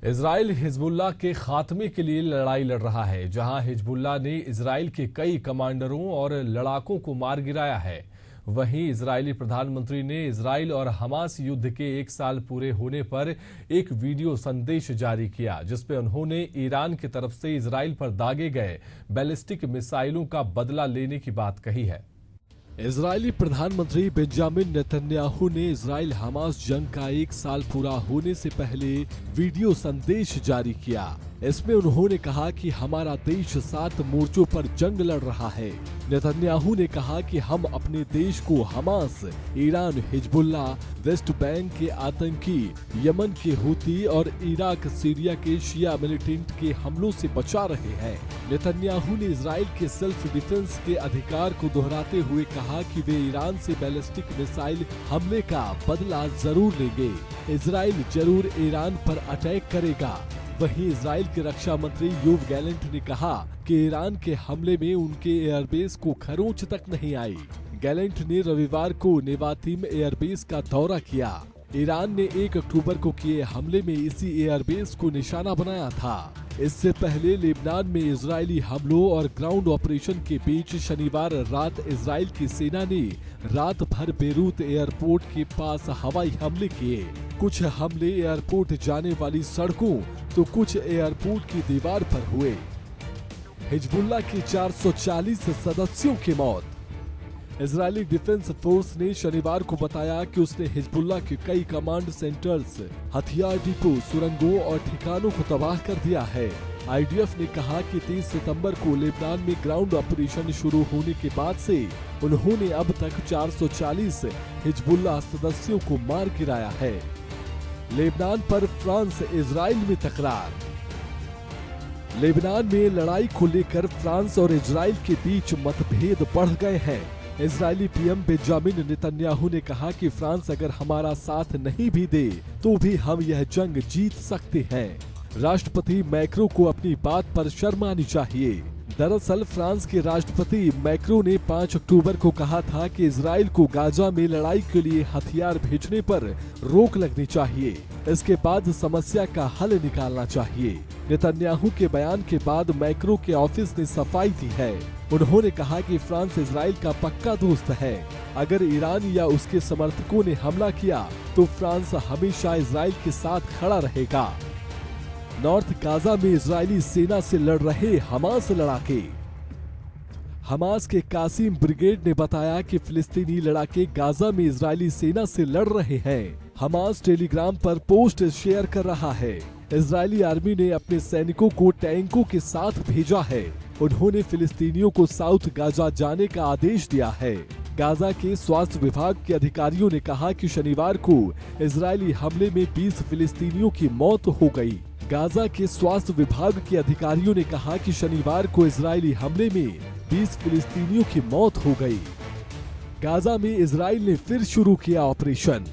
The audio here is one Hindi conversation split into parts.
इजराइल हिजबुल्लाह के खात्मे के लिए लड़ाई लड़ रहा है। जहां हिजबुल्लाह ने इजराइल के कई कमांडरों और लड़ाकों को मार गिराया है, वहीं इजरायली प्रधानमंत्री ने इजराइल और हमास युद्ध के 1 साल पूरे होने पर एक वीडियो संदेश जारी किया, जिसमें उन्होंने ईरान की तरफ से इजराइल पर दागे गए बैलिस्टिक मिसाइलों का बदला लेने की बात कही है। इजरायली प्रधानमंत्री बेंजामिन नेतन्याहू ने इजराइल हमास जंग का 1 साल पूरा होने से पहले वीडियो संदेश जारी किया। इसमें उन्होंने कहा कि हमारा देश 7 मोर्चों पर जंग लड़ रहा है। नेतन्याहू ने कहा कि हम अपने देश को Hamas, Iran, Hezbollah, West Bank के आतंकी, यमन के हूती और इराक सीरिया के शिया मिलिटेंट के हमलों से बचा रहे हैं। नेतन्याहू ने इजराइल के सेल्फ डिफेंस के अधिकार को दोहराते हुए कहा कि वे ईरान से बैलिस्टिक मिसाइल हमले का बदला जरूर लेंगे। इजराइल जरूर ईरान पर अटैक करेगा। वहीं इजराइल के रक्षा मंत्री योव गैलेंट ने कहा कि ईरान के हमले में उनके एयरबेस को खरोंच तक नहीं आई। गैलेंट ने रविवार को नेवातीम एयरबेस का दौरा किया। ईरान ने 1 अक्टूबर को किए हमले में इसी एयरबेस को निशाना बनाया था। इससे पहले लेबनान में इजरायली हमलों और ग्राउंड ऑपरेशन के बीच शनिवार रात इजराइल की सेना ने रात भर बेरूत एयरपोर्ट के पास हवाई हमले किए। कुछ हमले एयरपोर्ट जाने वाली सड़कों तो कुछ एयरपोर्ट की दीवार पर हुए। हिजबुल्लाह के 440 सदस्यों की मौत। इजरायली डिफेंस फोर्स ने शनिवार को बताया कि उसने हिजबुल्लाह के कई कमांड सेंटर्स, हथियार डिपो, सुरंगों और ठिकानों को तबाह कर दिया है। आईडीएफ ने कहा कि 30 सितंबर को लेबनान में ग्राउंड ऑपरेशन शुरू होने के बाद से उन्होंने अब तक 440 हिजबुल्लाह सदस्यों को मार गिराया है। लेबनान पर फ्रांस इजराइल में तकरार। लेबनान में लड़ाई को लेकर फ्रांस और इजराइल के बीच मतभेद बढ़ गए हैं। इजरायली पीएम बेंजामिन नेतन्याहू ने कहा कि फ्रांस अगर हमारा साथ नहीं भी दे तो भी हम यह जंग जीत सकते हैं। राष्ट्रपति मैक्रो को अपनी बात पर शर्म आनी चाहिए। दरअसल फ्रांस के राष्ट्रपति मैक्रो ने 5 अक्टूबर को कहा था कि इजराइल को गाजा में लड़ाई के लिए हथियार भेजने पर रोक लगनी चाहिए। इसके बाद समस्या का हल निकालना चाहिए। नेतन्याहू के बयान के बाद मैक्रो के ऑफिस ने सफाई दी है। उन्होंने कहा कि फ्रांस इजराइल का पक्का दोस्त है। अगर ईरान या उसके समर्थकों ने हमला किया तो फ्रांस हमेशा इजराइल के साथ खड़ा रहेगा। नॉर्थ गाजा में इजरायली सेना से लड़ रहे हमास लड़ाके। हमास के कासिम ब्रिगेड ने बताया कि फिलिस्तीनी लड़ाके गाजा में इजरायली सेना से लड़ रहे हैं। हमास टेलीग्राम पर पोस्ट शेयर कर रहा है। इजरायली आर्मी ने अपने सैनिकों को टैंकों के साथ भेजा है। उन्होंने फिलिस्तीनियों को साउथ गाजा जाने का आदेश दिया है। गाजा के स्वास्थ्य विभाग के अधिकारियों ने कहा कि शनिवार को इजरायली हमले में 20 फिलिस्तीनियों की मौत हो गई। गाजा के स्वास्थ्य विभाग के अधिकारियों ने कहा कि शनिवार को इजरायली हमले में 20 फिलिस्तीनियों की मौत हो गई। गाजा में इजराइल ने फिर शुरू किया ऑपरेशन।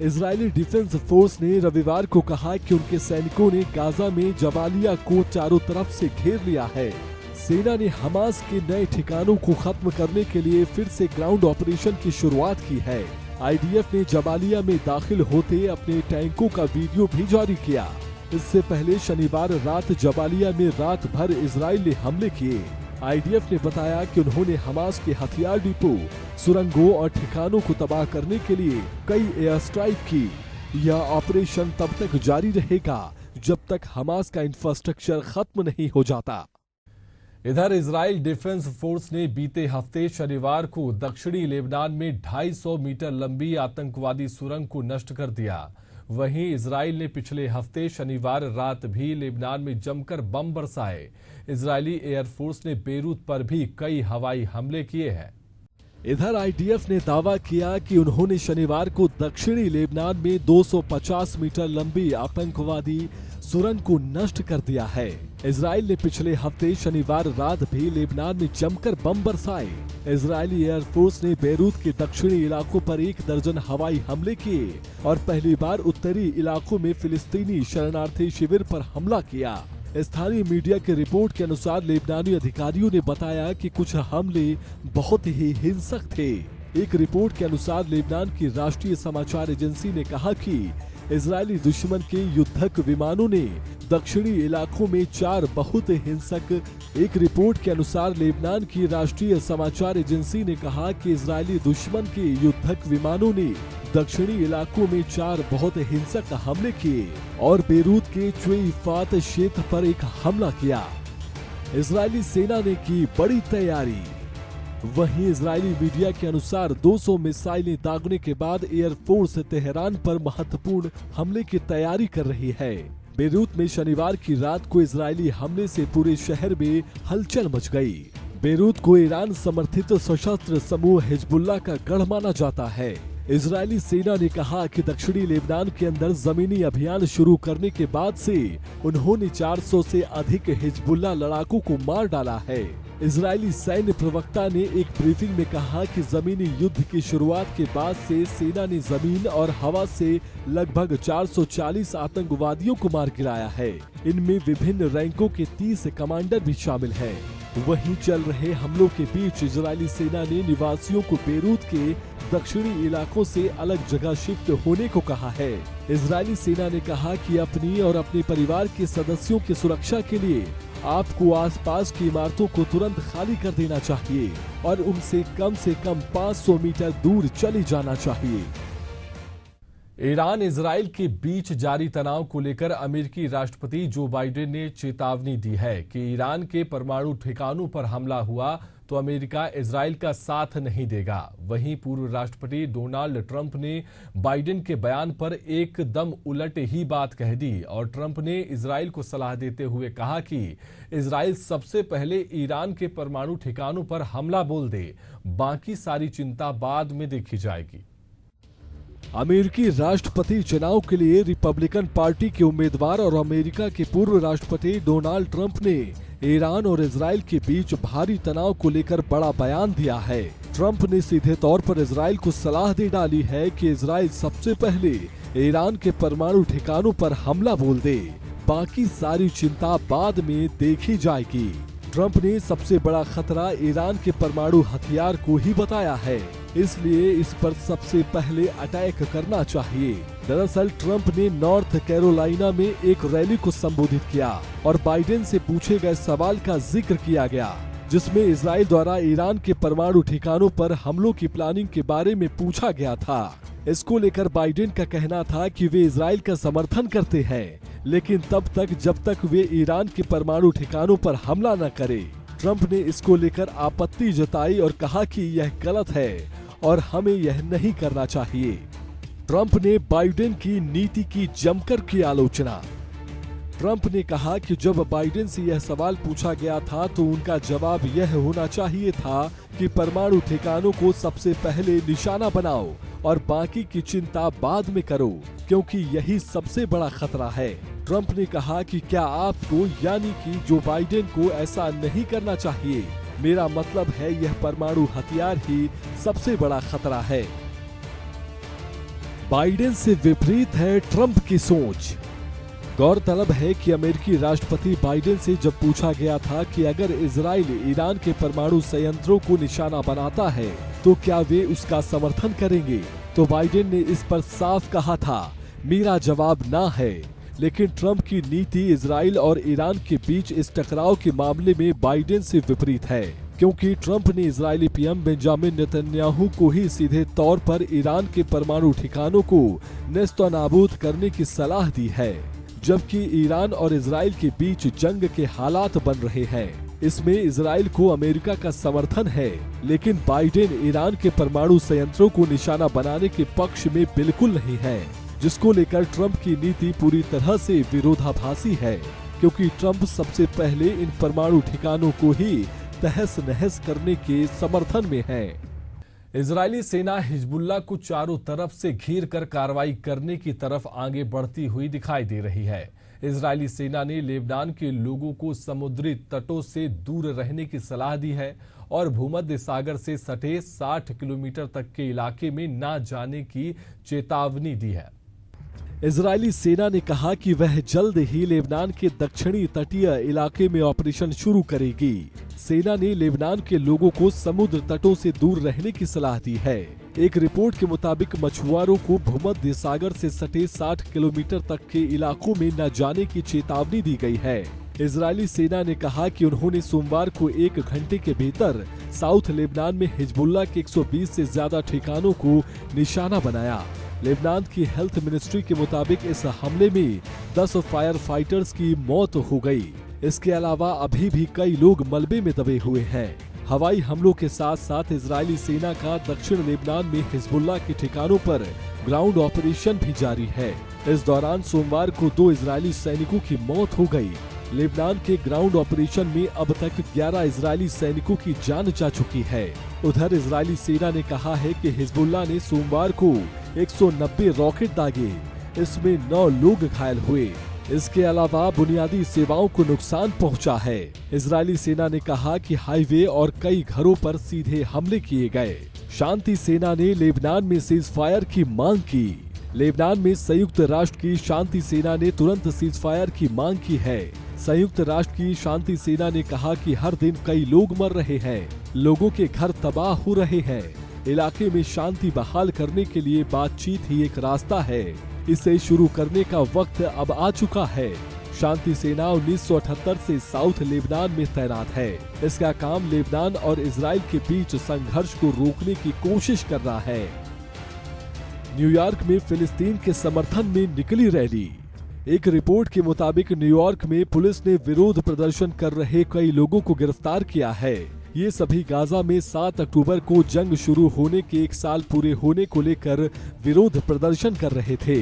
इजरायली डिफेंस फोर्स ने रविवार को कहा कि उनके सैनिकों ने गाजा में जबालिया को चारों तरफ से घेर लिया है। सेना ने हमास के नए ठिकानों को खत्म करने के लिए फिर से ग्राउंड ऑपरेशन की शुरुआत की है। आईडीएफ ने जबालिया में दाखिल होते अपने टैंकों का वीडियो भी जारी किया। इससे पहले शनिवार रात जबालिया में रात भर इजराइल ने हमले किए। आईडीएफ ने बताया कि उन्होंने हमास के हथियार डिपो, सुरंगों और ठिकानों को तबाह करने के लिए कई एयर स्ट्राइक की। यह ऑपरेशन तब तक जारी रहेगा जब तक हमास का इंफ्रास्ट्रक्चर खत्म नहीं हो जाता। इधर इजराइल डिफेंस फोर्स ने बीते हफ्ते शनिवार को दक्षिणी लेबनान में 250 मीटर लंबी आतंकवादी सुरंग को नष्ट कर दिया। वहीं इजराइल ने पिछले हफ्ते शनिवार रात भी लेबनान में जमकर बम बरसाए। इजरायली एयरफोर्स ने बेरूत पर भी कई हवाई हमले किए हैं। इधर आईडीएफ ने दावा किया कि उन्होंने शनिवार को दक्षिणी लेबनान में 250 मीटर लंबी आतंकवादी सुरंग को नष्ट कर दिया है। इजराइल ने पिछले हफ्ते शनिवार रात भी लेबनान में जमकर बम बरसाए। इजरायली एयरफोर्स ने बेरूत के दक्षिणी इलाकों पर 1 दर्जन हवाई हमले किए और पहली बार उत्तरी इलाकों में फिलिस्तीनी शरणार्थी शिविर पर हमला किया। स्थानीय मीडिया की रिपोर्ट के अनुसार लेबनानी अधिकारियों ने बताया कि कुछ हमले बहुत ही हिंसक थे। एक रिपोर्ट के अनुसार लेबनान की राष्ट्रीय समाचार एजेंसी ने कहा कि इजरायली दुश्मन के युद्धक विमानों ने दक्षिणी इलाकों में 4 बहुत हिंसक। एक रिपोर्ट के अनुसार लेबनान की राष्ट्रीय समाचार एजेंसी ने कहा कि इजरायली दुश्मन के युद्धक विमानों ने दक्षिणी इलाकों में 4 बहुत हिंसक हमले किए और बेरूत के चुईफात क्षेत्र पर एक हमला किया। इजरायली सेना ने की बड़ी तैयारी। वहीं इजरायली मीडिया के अनुसार 200 मिसाइलें दागने के बाद एयरफोर्स तेहरान पर महत्वपूर्ण हमले की तैयारी कर रही है। बेरूत में शनिवार की रात को इजरायली हमले से पूरे शहर में हलचल मच गई। बेरूत को ईरान समर्थित सशस्त्र समूह हिजबुल्लाह का गढ़ माना जाता है। इजरायली सेना ने कहा कि दक्षिणी लेबनान के अंदर जमीनी अभियान शुरू करने के बाद से उन्होंने 400 से अधिक हिजबुल्लाह लड़ाकों को मार डाला है। इजरायली सैन्य प्रवक्ता ने एक ब्रीफिंग में कहा कि जमीनी युद्ध की शुरुआत के बाद से सेना ने जमीन और हवा से लगभग 440 आतंकवादियों को मार गिराया है। इनमें विभिन्न रैंकों के 30 कमांडर भी शामिल हैं। वहीं चल रहे हमलों के बीच इजरायली सेना ने निवासियों को बेरूत के दक्षिणी इलाकों से अलग जगह शिफ्ट होने को कहा है। इजरायली सेना ने कहा कि अपनी और अपने परिवार के सदस्यों की सुरक्षा के लिए आपको आसपास की इमारतों को तुरंत खाली कर देना चाहिए और उनसे कम 500 मीटर दूर चले जाना चाहिए। ईरान इजराइल के बीच जारी तनाव को लेकर अमेरिकी राष्ट्रपति जो बाइडेन ने चेतावनी दी है कि ईरान के परमाणु ठिकानों पर हमला हुआ तो अमेरिका इजराइल का साथ नहीं देगा। वहीं पूर्व राष्ट्रपति डोनाल्ड ट्रंप ने बाइडेन के बयान पर एकदम उलट ही बात कह दी और ट्रंप ने इजराइल को सलाह देते हुए कहा कि इजराइल सबसे पहले ईरान के परमाणु ठिकानों पर हमला बोल दे, बाकी सारी चिंता बाद में देखी जाएगी। अमेरिकी राष्ट्रपति चुनाव के लिए रिपब्लिकन पार्टी के उम्मीदवार और अमेरिका के पूर्व राष्ट्रपति डोनाल्ड ट्रंप ने ईरान और इजराइल के बीच भारी तनाव को लेकर बड़ा बयान दिया है। ट्रंप ने सीधे तौर पर इजराइल को सलाह दे डाली है कि इजराइल सबसे पहले ईरान के परमाणु ठिकानों पर हमला बोल दे, बाकी सारी चिंता बाद में देखी जाएगी। ट्रंप ने सबसे बड़ा खतरा ईरान के परमाणु हथियार को ही बताया है, इसलिए इस पर सबसे पहले अटैक करना चाहिए। दरअसल ट्रंप ने नॉर्थ कैरोलिना में एक रैली को संबोधित किया और बाइडेन से पूछे गए सवाल का जिक्र किया गया, जिसमें इजराइल द्वारा ईरान के परमाणु ठिकानों पर हमलों की प्लानिंग के बारे में पूछा गया था। इसको लेकर बाइडेन का कहना था कि वे इजराइल का समर्थन करते हैं, लेकिन तब तक जब तक वे ईरान के परमाणु ठिकानों पर हमला न करें। ट्रंप ने इसको लेकर आपत्ति जताई और कहा कि यह गलत है और हमें यह नहीं करना चाहिए। ट्रंप ने बाइडेन की नीति की जमकर की आलोचना। ट्रंप ने कहा कि जब बाइडेन से यह सवाल पूछा गया था तो उनका जवाब यह होना चाहिए था कि परमाणु ठिकानों को सबसे पहले निशाना बनाओ और बाकी की चिंता बाद में करो, क्योंकि यही सबसे बड़ा खतरा है। ट्रंप ने कहा कि क्या आपको यानी कि जो बाइडेन को ऐसा नहीं करना चाहिए, मेरा मतलब है यह परमाणु हथियार ही सबसे बड़ा खतरा है। बाइडेन से विपरीत है ट्रंप की सोच। गौरतलब है कि अमेरिकी राष्ट्रपति बाइडेन से जब पूछा गया था कि अगर इजराइल ईरान के परमाणु संयंत्रों को निशाना बनाता है तो क्या वे उसका समर्थन करेंगे, तो बाइडेन ने इस पर साफ कहा था, मेरा जवाब ना है। लेकिन ट्रंप की नीति इजराइल और ईरान के बीच इस टकराव के मामले में बाइडेन से विपरीत है, क्योंकि ट्रंप ने इजरायली पीएम बेंजामिन नेतन्याहू को ही सीधे तौर पर ईरान के परमाणु ठिकानों को नेस्तनाबूद करने की सलाह दी है, जबकि ईरान और इजराइल के बीच जंग के हालात बन रहे हैं। इसमें इजराइल को अमेरिका का समर्थन है, लेकिन बाइडेन ईरान के परमाणु संयंत्रों को निशाना बनाने के पक्ष में बिल्कुल नहीं है, जिसको लेकर ट्रंप की नीति पूरी तरह से विरोधाभासी है, क्योंकि ट्रंप सबसे पहले इन परमाणु ठिकानों को ही तहस नहस करने के समर्थन में है। इजरायली सेना हिजबुल्लाह को चारों तरफ से घेर कर कार्रवाई करने की तरफ आगे बढ़ती हुई दिखाई दे रही है। इजरायली सेना ने लेबनान के लोगों को समुद्री तटों से दूर रहने की सलाह दी है और भूमध्य सागर से सटे 60 किलोमीटर तक के इलाके में न जाने की चेतावनी दी है। इजरायली सेना ने कहा कि वह जल्द ही लेबनान के दक्षिणी तटीय इलाके में ऑपरेशन शुरू करेगी। सेना ने लेबनान के लोगों को समुद्र तटों से दूर रहने की सलाह दी है। एक रिपोर्ट के मुताबिक मछुआरों को भूमध्य सागर से सटे 60 किलोमीटर तक के इलाकों में न जाने की चेतावनी दी गई है। इजरायली सेना ने कहा कि उन्होंने सोमवार को 1 घंटे के भीतर साउथ लेबनान में हिजबुल्लाह के 120 से ज्यादा ठिकानों को निशाना बनाया। लेबनान की हेल्थ मिनिस्ट्री के मुताबिक इस हमले में 10 फायर फाइटर्स की मौत हो गई। इसके अलावा अभी भी कई लोग मलबे में दबे हुए हैं। हवाई हमलों के साथ साथ इजरायली सेना का दक्षिण लेबनान में हिजबुल्लाह के ठिकानों पर ग्राउंड ऑपरेशन भी जारी है। इस दौरान सोमवार को 2 इजरायली सैनिकों की मौत हो गई। लेबनान के ग्राउंड ऑपरेशन में अब तक 11 इजरायली सैनिकों की जान जा चुकी है। उधर इजरायली सेना ने कहा है कि हिजबुल्लाह ने सोमवार को 190 रॉकेट दागे, इसमें 9 लोग घायल हुए। इसके अलावा बुनियादी सेवाओं को नुकसान पहुंचा है। इजरायली सेना ने कहा कि हाईवे और कई घरों पर सीधे हमले किए गए। शांति सेना ने लेबनान में सीज फायर की मांग की। लेबनान में संयुक्त राष्ट्र की शांति सेना ने तुरंत सीज फायर की मांग की है। संयुक्त राष्ट्र की शांति सेना ने कहा कि हर दिन कई लोग मर रहे हैं, लोगों के घर तबाह हो रहे हैं। इलाके में शांति बहाल करने के लिए बातचीत ही एक रास्ता है। इसे शुरू करने का वक्त अब आ चुका है। शांति सेना 1978 से साउथ लेबनान में तैनात है। इसका काम लेबनान और इजराइल के बीच संघर्ष को रोकने की कोशिश कर रहा है। न्यूयॉर्क में फिलिस्तीन के समर्थन में निकली रैली। एक रिपोर्ट के मुताबिक न्यूयॉर्क में पुलिस ने विरोध प्रदर्शन कर रहे कई लोगों को गिरफ्तार किया है। ये सभी गाजा में 7 अक्टूबर को जंग शुरू होने के 1 साल पूरे होने को लेकर विरोध प्रदर्शन कर रहे थे।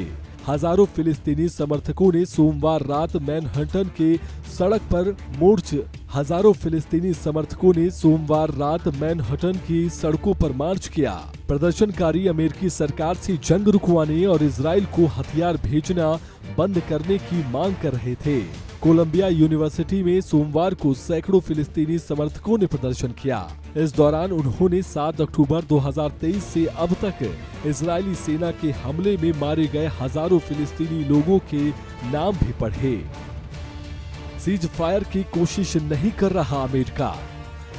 हजारों फिलिस्तीनी समर्थकों ने सोमवार रात मैनहट्टन के सड़क पर मैनहट्टन की सड़कों पर मार्च किया। प्रदर्शनकारी अमेरिकी सरकार से जंग रुकवाने और इजराइल को हथियार भेजना बंद करने की मांग कर रहे थे। कोलंबिया यूनिवर्सिटी में सोमवार को सैकड़ों फिलिस्तीनी समर्थकों ने प्रदर्शन किया। इस दौरान उन्होंने 7 अक्टूबर 2023 से अब तक इजरायली सेना के हमले में मारे गए हजारों फिलिस्तीनी लोगों के नाम भी पढ़े। सीज फायर की कोशिश नहीं कर रहा अमेरिका।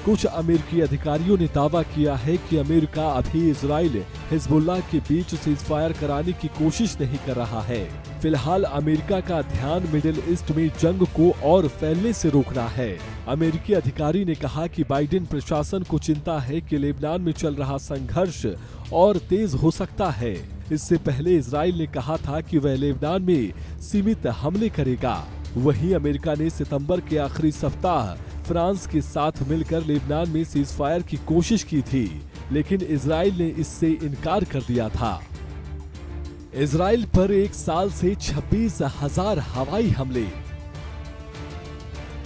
कुछ अमेरिकी अधिकारियों ने दावा किया है कि अमेरिका अभी इजराइल हिजबुल्लाह के बीच सीज फायर कराने की कोशिश नहीं कर रहा है। फिलहाल अमेरिका का ध्यान मिडिल ईस्ट में जंग को और फैलने से रोकना है। अमेरिकी अधिकारी ने कहा कि बाइडेन प्रशासन को चिंता है कि लेबनान में चल रहा संघर्ष और तेज हो सकता है। इससे पहले इजराइल ने कहा था कि वह लेबनान में सीमित हमले करेगा। वहीं अमेरिका ने सितंबर के आखिरी सप्ताह फ्रांस के साथ मिलकर लेबनान में सीज फायर की कोशिश की थी, लेकिन इजराइल ने इससे इनकार कर दिया था। इजराइल पर 1 साल से 26,000 हवाई हमले।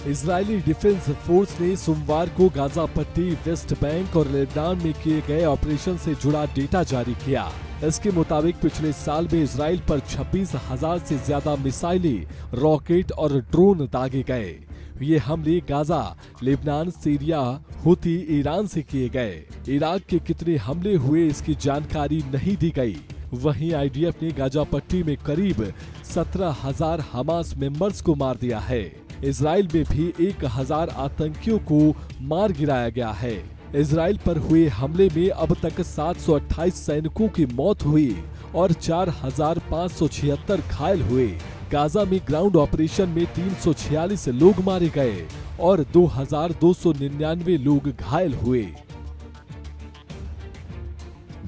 इजरायली डिफेंस फोर्स ने सोमवार को गाजा पट्टी, वेस्ट बैंक और लेबनान में किए गए ऑपरेशन से जुड़ा डेटा जारी किया। इसके मुताबिक पिछले साल में इजराइल पर 26,000 से ज्यादा मिसाइलें, रॉकेट और ड्रोन दागे गए। ये हमले गाजा, लेबनान, सीरिया, हुती, ईरान से किए गए। इराक के कितने हमले हुए इसकी जानकारी नहीं दी गई। वहीं आईडीएफ ने गाजा पट्टी में करीब 17,000 हमास मेंबर्स को मार दिया है। इजराइल में भी 1,000 आतंकियों को मार गिराया गया है। इजराइल पर हुए हमले में अब तक 728 सैनिकों की मौत हुई और 4,576 घायल हुए। गाजा में ग्राउंड ऑपरेशन में 346 लोग मारे गए और 2,299 लोग घायल हुए।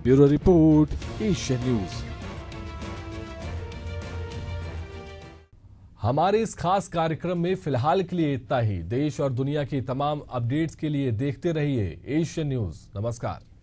Bureau report, Asian news. हमारे इस खास कार्यक्रम में फिलहाल के लिए इतना ही। देश और दुनिया की तमाम अपडेट्स के लिए देखते रहिए एशियन न्यूज। नमस्कार।